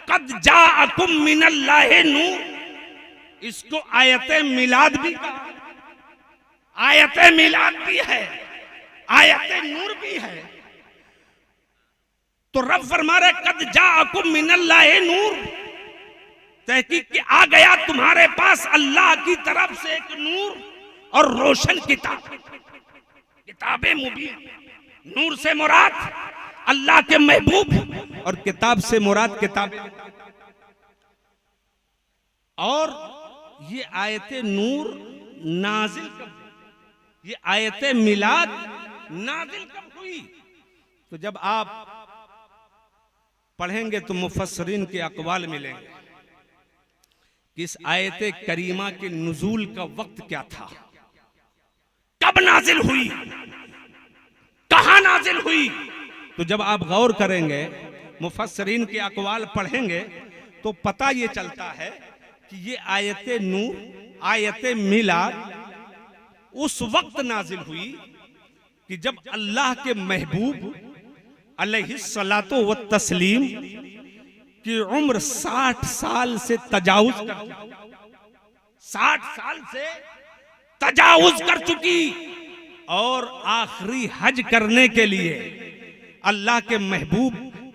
कद जाअकुम मिनल्लाहि नूर, इसको आयते मिलाद भी कहा, आयते मिलाद भी है, आयते नूर भी है। तो रब फरमा रहे कद जाअकुम मिनल्लाहि नूर, तहकीक कि आ गया तुम्हारे पास अल्लाह की तरफ से एक नूर और रोशन किताब, किताबे मुबीन। नूर से मुराद अल्लाह के महबूब और किताब से मुराद किताब। और ये आयते नूर नाजिल कब, ये आयते मिलाद नाजिल कब हुई? तो जब आप पढ़ेंगे तो मुफस्सरीन के अक़वाल मिलेंगे कि इस आयते करीमा के नुज़ूल का वक्त क्या था, कब नाजिल हुई, कहां नाजिल हुई। तो जब आप गौर करेंगे, मुफस्सरीन के अक़वाल पढ़ेंगे तो पता ये चलता है कि ये आयते नूर, आयते मिलाद उस वक्त नाजिल हुई कि जब अल्लाह के महबूब अलैहिस्सलातो व तस्लीम की उम्र 60 साल से तजावुज कर, 60 साल से तजावुज कर चुकी और आखिरी हज करने के लिए अल्लाह के महबूब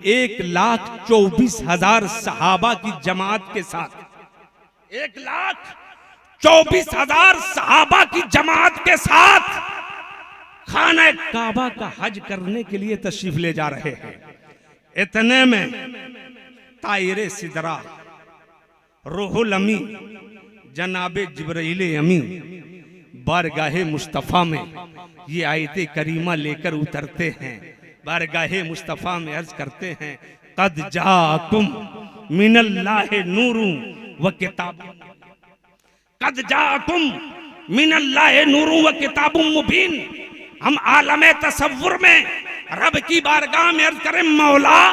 1,24,000 सहाबा की जमात के साथ, 1,24,000 सहाबा की जमात के साथ खाना काबा का हज करने के लिए तशरीफ ले जा रहे हैं। इतने में तायरे सिदरा रूहुल अमी जनाबे जिब्राइल अमी बारगाहे मुस्तफ़ा में ये आयते करीमा लेकर उतरते हैं। बारगाहे मुस्तफ़ा में अर्ज करते हैं कद जाकुम मिनल्लाहि नूरुन व किताब, कद जाकुम मिनल्लाहि नूरुन व किताबुम मुबीन। हम आलमे तसव्वुर में रब की बारगाह में अर्ज करें मौला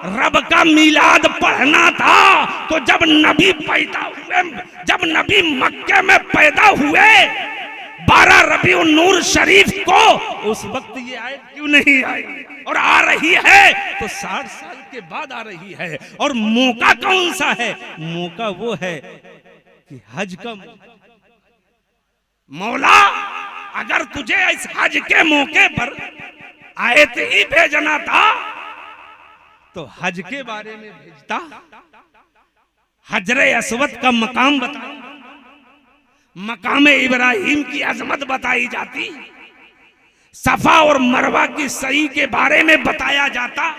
रब का मिलाद पढ़ना था तो जब नबी पैदा हुए, जब नबी मक्के में पैदा हुए 12 रबीउन नूर शरीफ को, उस वक्त ये आयत क्यों नहीं आई? और आ रही है तो 60 साल के बाद आ रही है। और मौका कौन सा है? मौका वो है कि हज का। मौला अगर तुझे इस हज के मौके पर आयत ही भेजना था तो हज के बारे में भेजता, हजरे अस्वद का मकाम बता, मकाम इब्राहिम की अजमत बताई जाती, सफा और मरवा की सई के बारे में बताया जाता,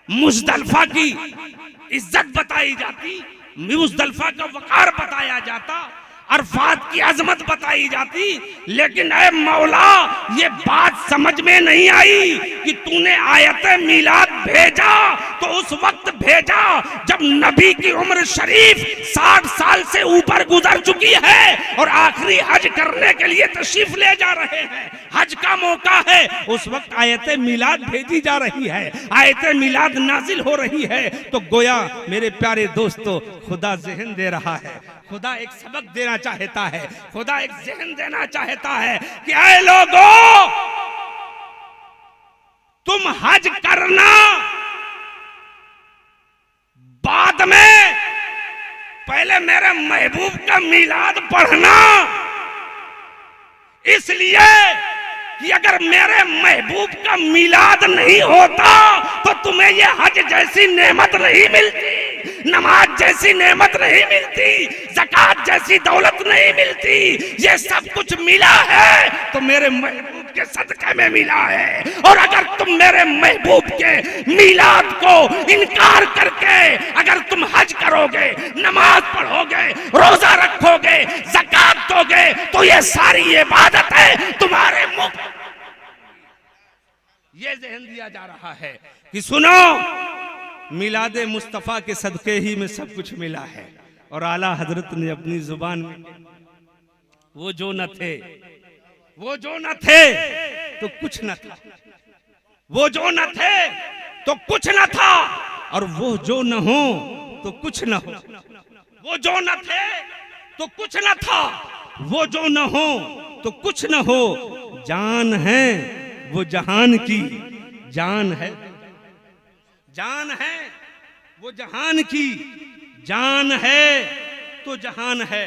मुज़दलिफा की इज्जत बताई जाती, मुज़दलिफा का वकार बताया जाता, अरफात की अजमत बताई जाती। लेकिन ऐ मौला ये बात समझ में नहीं आई कि तूने आयत मिलाद भेजा तो उस वक्त भेजा जब नबी की उम्र शरीफ 60 साल से ऊपर गुजर चुकी है और आखिरी हज करने के लिए तशरीफ ले जा रहे हैं। हज का मौका है, उस वक्त आयत मिलाद भेजी जा रही है, आयत मिलाद नाजिल हो रही है। तो गोया मेरे प्यारे दोस्तों खुदा ज़हन दे रहा है, खुदा एक सबक देना चाहता है, खुदा एक ज़हन देना चाहता है कि ऐ लोगों तुम हज करना, बाद में पहले मेरे महबूब का मिलाद पढ़ना, इसलिए कि अगर मेरे महबूब का मिलाद नहीं होता तो तुम्हें ये हज जैसी नेमत नहीं मिलती, नमाज जैसी नेमत नहीं मिलती, ज़कात जैसी दौलत नहीं मिलती। ये सब कुछ मिला है तो मेरे महबूब के सदक़े में मिला है। और अगर तुम मेरे महबूब के मिलाद को इनकार करके अगर तुम हज करोगे, नमाज पढ़ोगे, रोजा रखोगे, ज़कात दोगे तो ये सारी इबादत है तुम्हारे मुंह। ये ज़हन दिया जा रहा है कि सुनो मिलादे मुस्तफ़ा के सदक़े ही में सब कुछ मिला है। और आला हजरत ने अपनी जुबान में वो जो न थे, वो जो न थे तो कुछ न था, वो जो न थे तो कुछ न था, और वो जो न हो तो कुछ न हो। वो जो न थे तो कुछ न था, वो जो न हो तो कुछ न हो। जान है वो जहान की जान है, जान है वो जहान की जान है तो जहान है।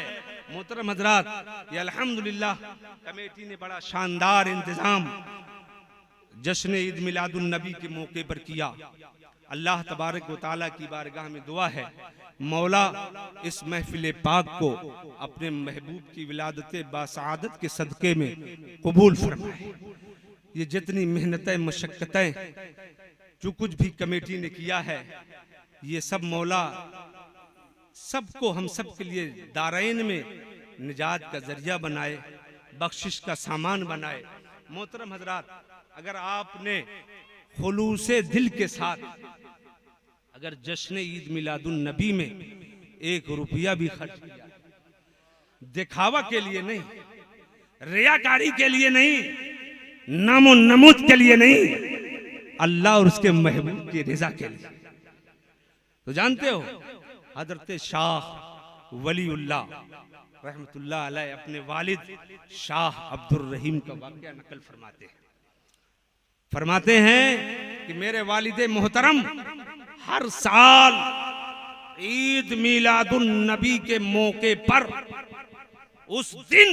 मोहतरम हजरात, ये अल्हम्दुलिल्लाह कमेटी ने बड़ा शानदार इंतजाम जश्न ईद मिलादुन नबी के मौके पर किया। अल्लाह तबारक व तआला की बारगाह में दुआ है, मौला इस महफिल पाक को अपने महबूब की विलादत बासआदत के सदक़े में कबूल फरमाए। ये जितनी मेहनतें मशक्क़तें जो कुछ भी कमेटी ने किया है, ये सब मौला सबको हम सब के लिए दारैन में निजात का जरिया बनाए, बख्शिश का सामान बनाए। मोहतरम हजरात, अगर आपने खुलूसे दिल के साथ अगर जश्न ईद मिलादुन नबी में 1 रुपया भी खर्च किया, दिखावा के लिए नहीं, रियाकारी के लिए नहीं, नामो नमूद के लिए नहीं, अल्लाह और उसके महबूब की रजा के लिए। तो जानते हो हजरत शाह वलीउल्लाह रहमतुल्लाह अलैह अपने वालिद शाह अब्दुर रहीम का वाक़या नकल फरमाते हैं कि मेरे वालिद मोहतरम हर साल ईद मिलादुन नबी के मौके पर उस दिन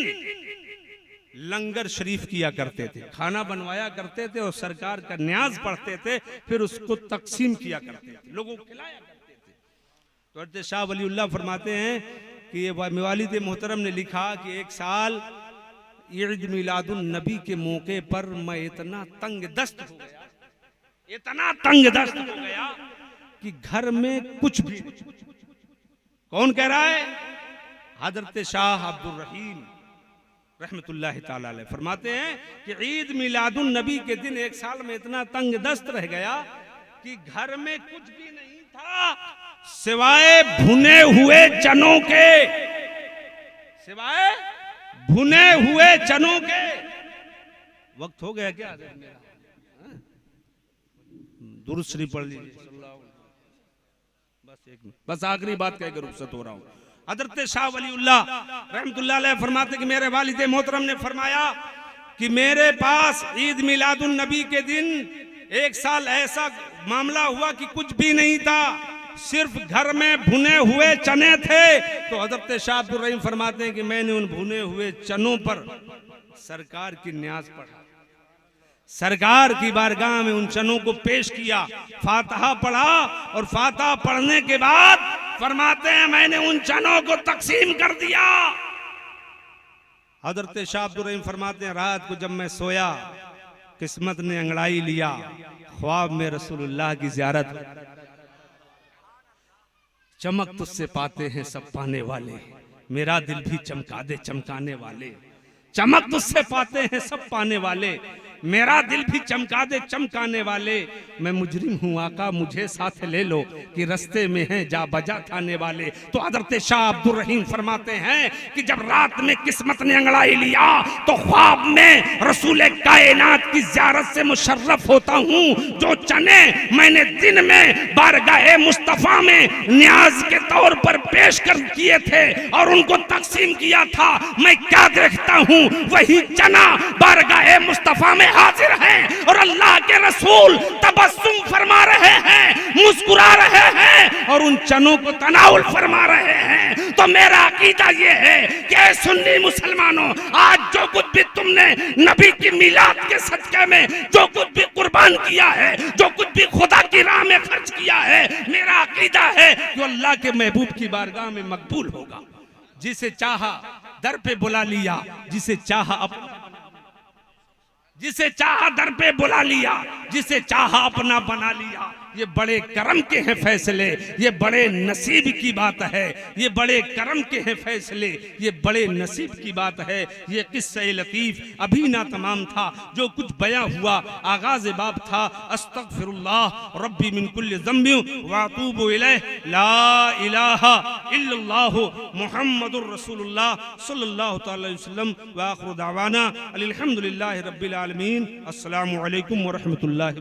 लंगर शरीफ किया करते थे, खाना बनवाया करते थे और सरकार का न्याज पढ़ते थे, फिर उसको तकसीम किया करते थे, लोगों को खिलाया करते थे। तो हज़रत शाह वलीउल्लाह फरमाते हैं कि ये वालिद मोहतरम ने लिखा कि एक साल ईद मिलादुन नबी के मौके पर मैं इतना तंग दस्त हो गया, इतना तंग दस्त हो गया कि घर में कुछ भी। कौन कह रहा है? हजरत शाह अब्दुर रहीम रहमतुल्लाह ताला अलैह फरमाते हैं कि ईद मिलादुन नबी के दिन एक साल में इतना तंग दस्त रह गया कि घर में कुछ भी नहीं था सिवाय भुने हुए चनों के, सिवाय भुने हुए चनों के। वक्त हो गया क्या? दुरूद शरीफ पढ़ लीजिए। बस आखिरी बात कहकर रुखसत हो रहा हूं। हजरत शाह वलीउल्लाह रहमतुल्लाह अलैह फरमाते कि मेरे वालिद मोहतरम ने फरमाया कि मेरे पास ईद मिलादुन नबी के दिन एक साल ऐसा मामला हुआ कि कुछ भी नहीं था, सिर्फ घर में भुने हुए चने थे। तो हजरत शाह अब्दुर रहीम फरमाते हैं कि मैंने उन भुने हुए चनों पर सरकार की न्याज पढ़ा, सरकार की बारगाह में उन चनों को पेश किया, फातिहा पढ़ा और फातिहा पढ़ने के बाद फरमाते हैं मैंने उन चनों को तकसीम कर दिया। हजरत शाह अब्दुर रहीम फरमाते हैं रात को जब मैं सोया, किस्मत ने अंगड़ाई लिया, ख्वाब में रसूलुल्लाह की ज़ियारत। चमक तुझसे पाते हैं सब पाने वाले, मेरा दिल भी चमका दे चमकाने वाले। चमक तुझसे पाते हैं सब पाने वाले, मेरा दिल भी चमका दे चमकाने वाले। मैं मुजरिम हूँ आका मुझे साथ ले लो कि रस्ते में हैं जा बजा थाने वाले। तो हजरत शाह अब्दुर रहीम फरमाते हैं कि जब रात में किस्मत ने अंगड़ाई लिया तो ख्वाब में रसूल कायनात की ज़ियारत से मुशर्रफ होता हूँ। जो चने मैंने दिन में बारगाह मुस्तफ़ा में न्याज के तौर पर पेश कर किए थे और उनको तकसीम किया था, मैं क्या देखता हूँ वही चना बारगाह मुस्तफ़ा में हाजिर हैं और अल्लाह के रसूल तबस्सुम फरमा रहे हैं, मुस्कुरा रहे हैं और उन चनों को तनाउल फरमा रहे हैं। तो मेरा अकीदा ये है कि सुन्नी मुसलमानों, आज जो कुछ भी तुमने नबी की मिलाद के सदक़े में जो कुछ भी कुर्बान किया है, जो कुछ भी खुदा की राह में खर्च किया है, मेरा अकीदा है कि अल्लाह के महबूब की बारगाह में मकबूल होगा। जिसे चाहा दर पे बुला लिया, जिसे चाहा जिसे चाहा दर पे बुला लिया, जिसे चाहा अपना बना लिया। ये बड़े करम के हैं फैसले, ये बड़े नसीब की बात है, ये बड़े करम के हैं फैसले, ये बड़े नसीब की बात है। ये किस्सा लतीफ अभी ना तमाम था, जो कुछ बयां हुआ आगाज बाब था। अस्तगफिरुल्लाह रब्बी मिन कुल्लि ज़ंबि व अतूबु इलैह, ला इलाहा इल्लल्लाह मुहम्मदुर रसूलुल्लाह सल्लल्लाहु तआला अलैहि वसल्लम व आखिरु दावाना अल्हम्दुलिल्लाहि रब्बिल आलमीन। अस्सलामु अलैकुम व रहमतुल्लाहि।